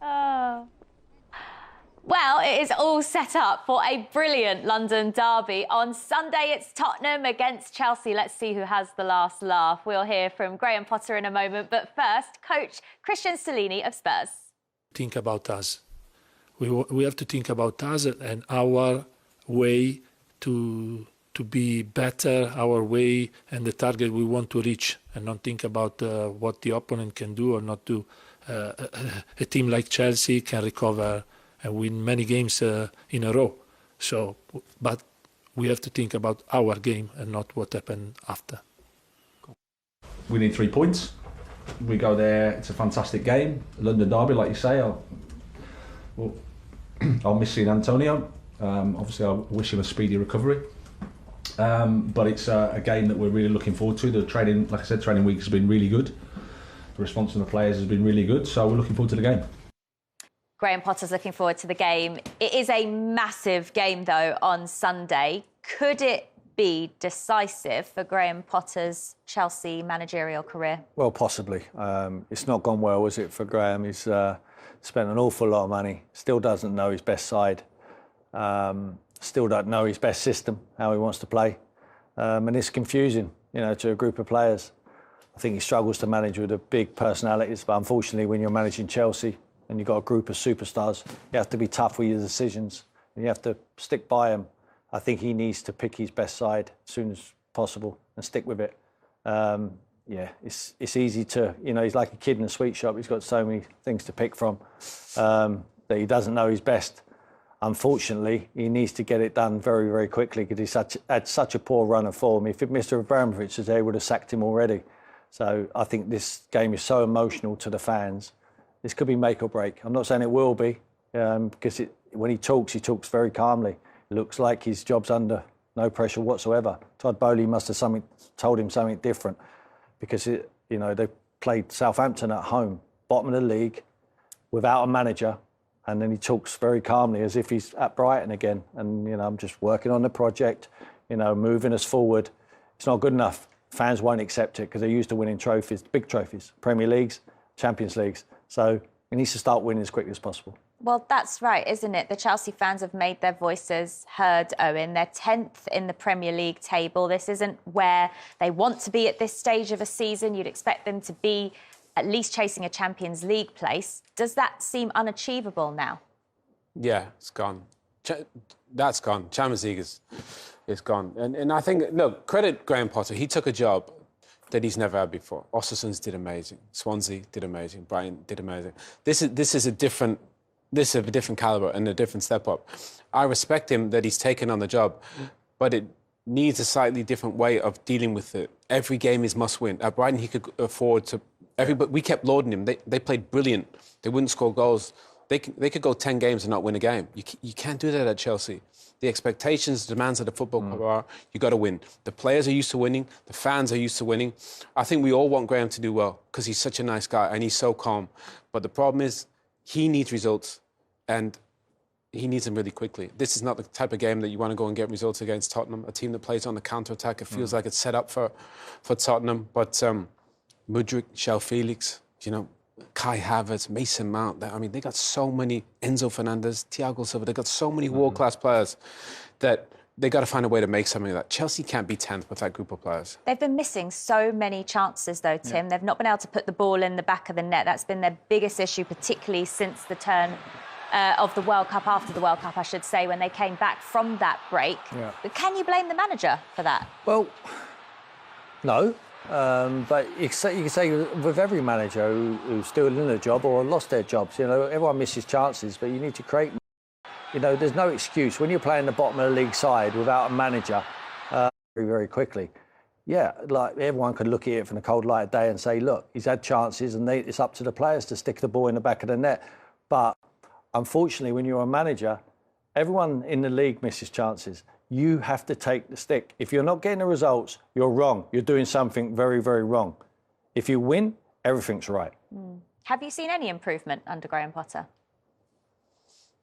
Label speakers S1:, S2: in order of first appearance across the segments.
S1: Oh. Well, it is all set up for a brilliant London derby. On Sunday, it's Tottenham against Chelsea. Let's see who has the last laugh. We'll hear from Graham Potter in a moment. But first, coach Christian Stellini of Spurs.
S2: Think about us. We have to think about us and our way to be better, our way and the target we want to reach, and not think about what the opponent can do or not do. A team like Chelsea can recover and win many games in a row. So, but we have to think about our game and not what happened after.
S3: We need 3 points. We go there, it's a fantastic game. London derby, like you say. I'll miss seeing Antonio. Obviously, I wish him a speedy recovery. But it's a game that we're really looking forward to. The training, like I said, training week has been really good. The response from the players has been really good. So we're looking forward to the game.
S1: Graham Potter's looking forward to the game. It is a massive game, though, on Sunday. Could it be decisive for Graham Potter's Chelsea managerial career?
S4: Well, possibly. It's not gone well, is it, for Graham? He's spent an awful lot of money, still doesn't know his best side, still don't know his best system, how he wants to play. And it's confusing, you know, to a group of players. I think he struggles to manage with the big personalities, but unfortunately, when you're managing Chelsea and you've got a group of superstars, you have to be tough with your decisions and you have to stick by them. I think he needs to pick his best side as soon as possible and stick with it. Yeah, it's easy to, you know, he's like a kid in a sweet shop. He's got so many things to pick from that he doesn't know his best. Unfortunately, he needs to get it done very, very quickly because he's had such a poor run of form. If Mr. Abramovich was there, he would have sacked him already. So I think this game is so emotional to the fans. This could be make or break. I'm not saying it will be because when he talks very calmly. It looks like his job's under no pressure whatsoever. Todd Bowley must have told him something different because they played Southampton at home, bottom of the league, without a manager, and then he talks very calmly as if he's at Brighton again. And I'm just working on the project, moving us forward. It's not good enough. Fans won't accept it because they're used to winning trophies, big trophies, Premier Leagues, Champions Leagues. So he needs to start winning as quickly as possible.
S1: Well, that's right, isn't it? The Chelsea fans have made their voices heard, Owen. They're 10th in the Premier League table. This isn't where they want to be at this stage of a season. You'd expect them to be at least chasing a Champions League place. Does that seem unachievable now?
S5: Yeah, it's gone. That's gone. Champions League is gone. And I think, look, credit Graham Potter. He took a job that he's never had before. Ostersund's did amazing. Swansea did amazing. Brighton did amazing. This is of a different calibre and a different step up. I respect him that he's taken on the job, but it needs a slightly different way of dealing with it. Every game is must win. At Brighton, he could afford to... we kept loading him. They played brilliant. They wouldn't score goals. They could go 10 games and not win a game. You can't do that at Chelsea. The expectations, the demands of the football club are, you got to win. The players are used to winning. The fans are used to winning. I think we all want Graham to do well because he's such a nice guy and he's so calm. But the problem is, he needs results, and he needs them really quickly. This is not the type of game that you want to go and get results against Tottenham, a team that plays on the counter-attack. It feels like it's set up for Tottenham. But Mudryk, João Felix, Kai Havertz, Mason Mount. They got so many, Enzo Fernandez, Thiago Silva. They got so many world-class players that they got to find a way to make something of that. Chelsea can't be 10th with that group of players.
S1: They've been missing so many chances, though, Tim. Yeah. They've not been able to put the ball in the back of the net. That's been their biggest issue, particularly since the turn of the World Cup, after the World Cup, I should say, when they came back from that break. Yeah. But can you blame the manager for that?
S4: Well, no. But you can say with every manager who's still in a job or lost their jobs, everyone misses chances, but you need to create. There's no excuse when you're playing the bottom of the league side without a manager very, very quickly. Yeah, like everyone could look at it from the cold light of day and say, look, he's had chances and it's up to the players to stick the ball in the back of the net. But unfortunately, when you're a manager, everyone in the league misses chances. You have to take the stick. If you're not getting the results, you're wrong. You're doing something very, very wrong. If you win, everything's right.
S1: Have you seen any improvement under Graham Potter?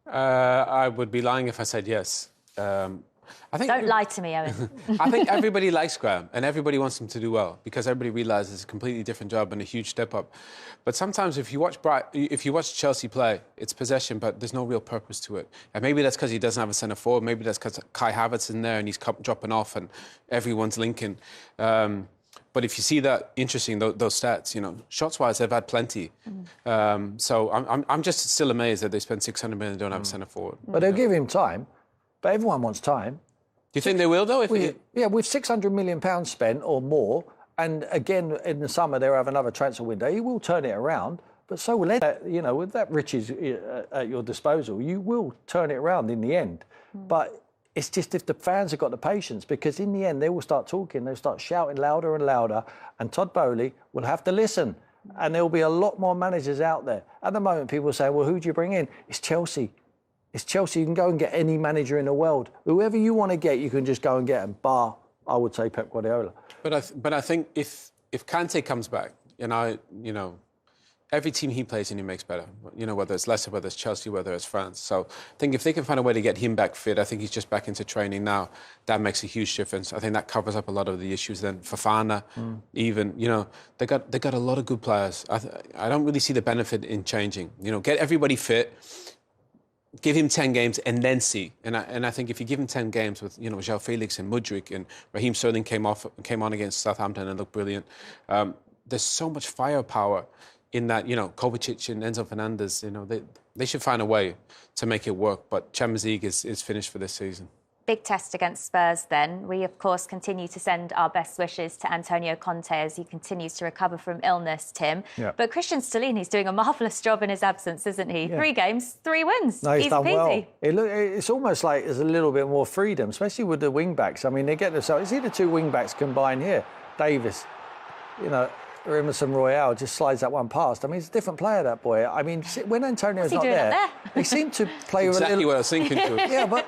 S5: I would be lying if I said yes. I think
S1: Don't lie to me, Owen.
S5: I think everybody likes Graham and everybody wants him to do well because everybody realises it's a completely different job and a huge step up. But sometimes if you watch Chelsea play, it's possession, but there's no real purpose to it. And maybe that's because he doesn't have a centre forward. Maybe that's because Kai Havertz in there and he's dropping off and everyone's linking. But if you see that, interesting, those stats, you know, shots-wise, they've had plenty. So I'm just still amazed that they spent 600 million and don't have a centre forward.
S4: But they'll give him time. But everyone wants time.
S5: Do you think they will, though?
S4: Yeah, with £600 million spent or more, and again, in the summer, they'll have another transfer window, he will turn it around. But so will Ed. You know, with that riches at your disposal, you will turn it around in the end. But it's just if the fans have got the patience, because in the end, they will start talking, they'll start shouting louder and louder, and Todd Bowley will have to listen. And there will be a lot more managers out there. At the moment, people say, well, who do you bring in? It's Chelsea. It's Chelsea. You can go and get any manager in the world. Whoever you want to get, you can just go and get them, bar, I would say, Pep Guardiola.
S5: But I think if Conte comes back, you know, every team he plays in, he makes better. You know, whether it's Leicester, whether it's Chelsea, whether it's France. So I think if they can find a way to get him back fit, I think he's just back into training now. That makes a huge difference. I think that covers up a lot of the issues. Then Fofana, even, you know, they got a lot of good players. I don't really see the benefit in changing. You know, get everybody fit, give him 10 games and then see. And I think if you give him 10 games with, you know, João Felix and Mudryk and Raheem Sterling came on against Southampton and looked brilliant. There's so much firepower in that, you know, Kovacic and Enzo Fernandez, you know, they should find a way to make it work. But Champions League is finished for this season.
S1: Big test against Spurs then. We, of course, continue to send our best wishes to Antonio Conte as he continues to recover from illness, Tim.
S4: Yeah.
S1: But Christian Stellini's doing a marvellous job in his absence, isn't he?
S4: Yeah.
S1: 3 games, 3 wins.
S4: No, he's
S1: Easy
S4: done
S1: peasy.
S4: well. It's almost like there's a little bit more freedom, especially with the wing-backs. I mean, they get themselves... See the 2 wing-backs combined here. Davis, you know... Emerson Royale just slides that one past. I mean, he's a different player, that boy. I mean, when Antonio's not there, they seem to play with a little...
S5: Exactly what I was thinking to.
S4: Yeah, but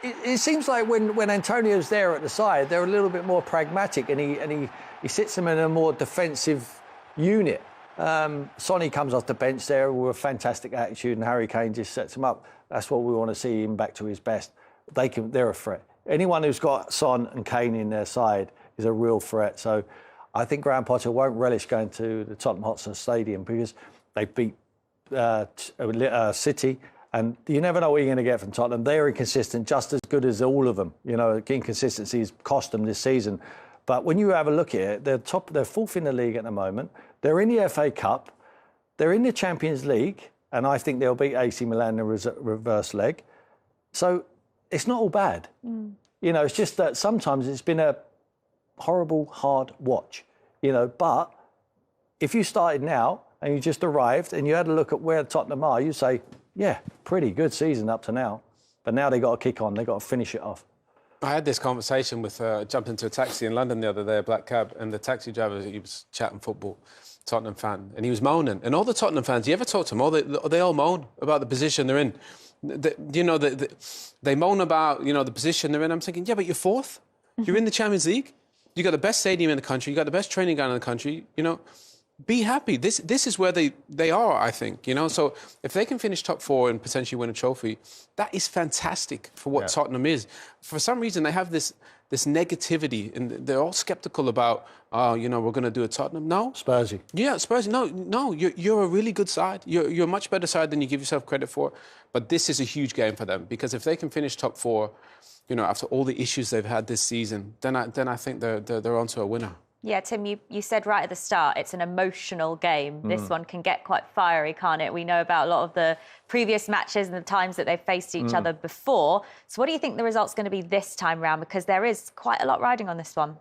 S4: it seems like when Antonio's there at the side, they're a little bit more pragmatic, and he sits them in a more defensive unit. Sonny comes off the bench there with a fantastic attitude, and Harry Kane just sets him up. That's what we want to see him back to his best. They're a threat. Anyone who's got Son and Kane in their side is a real threat. So I think Graham Potter won't relish going to the Tottenham Hotspur Stadium because they beat City, and you never know what you're going to get from Tottenham. They're inconsistent, just as good as all of them. You know, inconsistency has cost them this season. But when you have a look at it, they're 4th in the league at the moment. They're in the FA Cup. They're in the Champions League, and I think they'll beat AC Milan in the reverse leg. So it's not all bad. You know, it's just that sometimes it's been a horrible, hard watch. You know, but if you started now and you just arrived and you had a look at where Tottenham are, you'd say, yeah, pretty good season up to now. But now they got to kick on. They got to finish it off.
S5: I had this conversation with jumped into a taxi in London the other day, a black cab, and the taxi driver, he was chatting football, Tottenham fan, and he was moaning. And all the Tottenham fans, you ever talk to them? They all moan about the position they're in. They moan about, you know, the position they're in. I'm thinking, yeah, but you're 4th. You're in the Champions League. You got the best stadium in the country. You got the best training ground in the country. You know, be happy. This is where they are, I think. You know, so if they can finish top 4 and potentially win a trophy, that is fantastic for what Tottenham is. For some reason, they have this negativity, and they're all sceptical about, you know, we're going to do a Tottenham. No,
S4: Spursy.
S5: Yeah, Spursy. No, you're a really good side. You're a much better side than you give yourself credit for. But this is a huge game for them because if they can finish top 4. You know, after all the issues they've had this season, then I think they're onto a winner. Yeah,
S1: Tim, you said right at the start, it's an emotional game. This one can get quite fiery, can't it? We know about a lot of the previous matches and the times that they've faced each other before. So what do you think the result's going to be this time round? Because there is quite a lot riding on this one.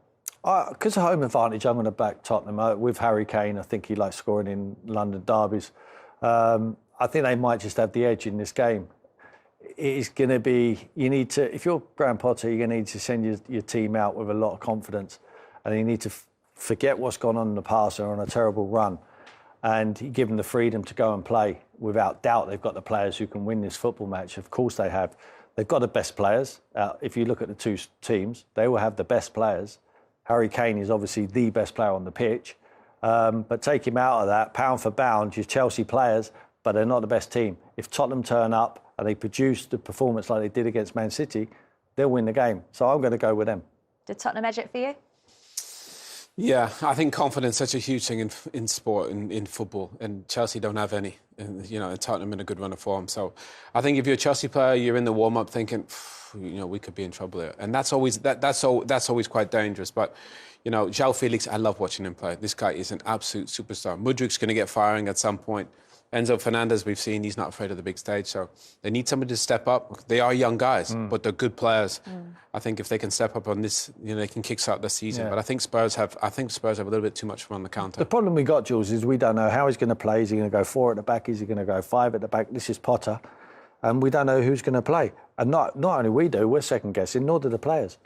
S4: Because of home advantage, I'm going to back Tottenham. With Harry Kane, I think he likes scoring in London derbies. I think they might just have the edge in this game. It's going to be, you need to, if you're Graham Potter, you're going to need to send your team out with a lot of confidence, and you need to forget what's gone on in the past. They're on a terrible run, and give them the freedom to go and play. Without doubt, they've got the players who can win this football match. Of course they have. They've got the best players. If you look at the 2 teams, they will have the best players. Harry Kane is obviously the best player on the pitch, but take him out of that, pound for pound, your Chelsea players, but they're not the best team. If Tottenham turn up and they produce the performance like they did against Man City, they'll win the game. So I'm going to go with them.
S1: Did Tottenham edge it for you?
S5: Yeah, I think confidence is such a huge thing in sport, in football, and Chelsea don't have any. And, you know, and Tottenham in a good run of form. So I think if you're a Chelsea player, you're in the warm-up thinking, you know, we could be in trouble here. And that's always quite dangerous. But, you know, João Felix, I love watching him play. This guy is an absolute superstar. Mudrik's going to get firing at some point. Enzo Fernandez, we've seen, he's not afraid of the big stage. So they need somebody to step up. They are young guys, but they're good players. I think if they can step up on this, you know, they can kickstart the season.
S4: Yeah.
S5: But I think Spurs have a little bit too much fun on the counter.
S4: The problem we got, Jules, is we don't know how he's going to play. Is he going to go 4 at the back? Is he going to go 5 at the back? This is Potter. And we don't know who's going to play. And not only we do, we're second guessing, nor do the players.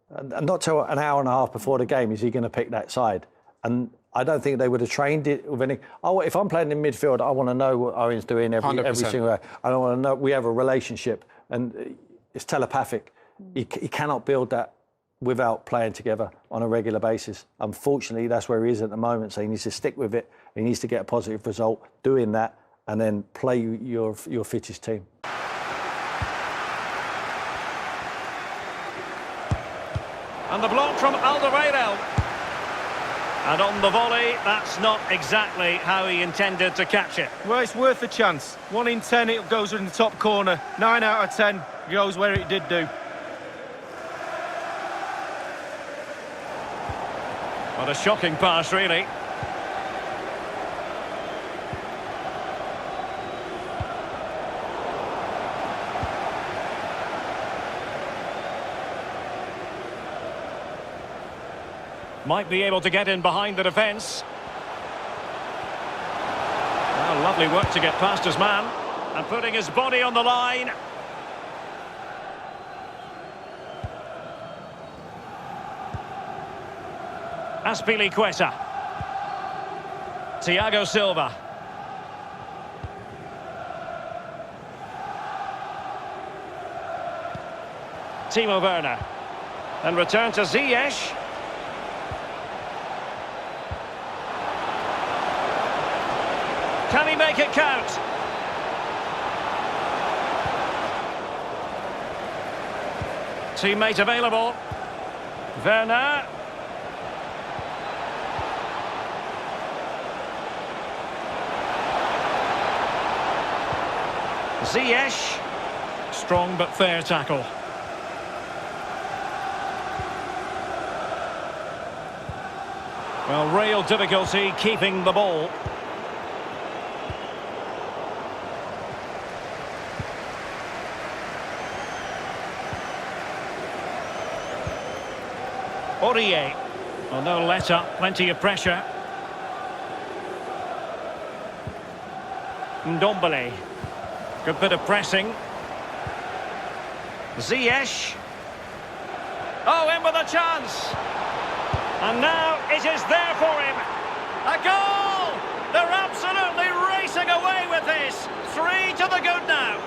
S4: And not till an hour and a half before the game is he going to pick that side. And I don't think they would have trained it with any. Oh, if I'm playing in midfield, I want to know what Owen's doing every single day. I don't want to know. We have a relationship, and it's telepathic. He cannot build that without playing together on a regular basis. Unfortunately, that's where he is at the moment. So he needs to stick with it. He needs to get a positive result doing that, and then play your fittest team.
S6: And the block from Alderweireld. And on the volley, that's not exactly how he intended to catch it.
S7: Well, it's worth a chance. 1 in 10, it goes in the top corner. 9 out of 10 goes where it did do.
S6: What a shocking pass, really. Might be able to get in behind the defence. Well, lovely work to get past his man. And putting his body on the line. Azpilicueta. Thiago Silva. Timo Werner. And return to Ziyech. Can he make it count? Teammate available. Werner. Ziyech. Strong but fair tackle. Well, real difficulty keeping the ball. Aurier. Well, no let up, plenty of pressure. Ndombele. Good bit of pressing. Ziyech. Oh, in with a chance. And now it is there for him. A goal! They're absolutely racing away with this. 3 to the good now.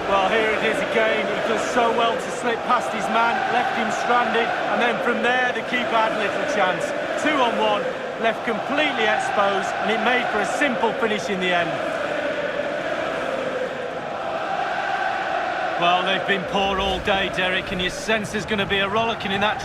S7: Well, here it is again. He does so well to slip past his man, left him stranded, and then from there the keeper had little chance. 2-on-1, left completely exposed, and it made for a simple finish in the end. Well, they've been poor all day, Derek, and you sense there's going to be a rollicking in that dressing room.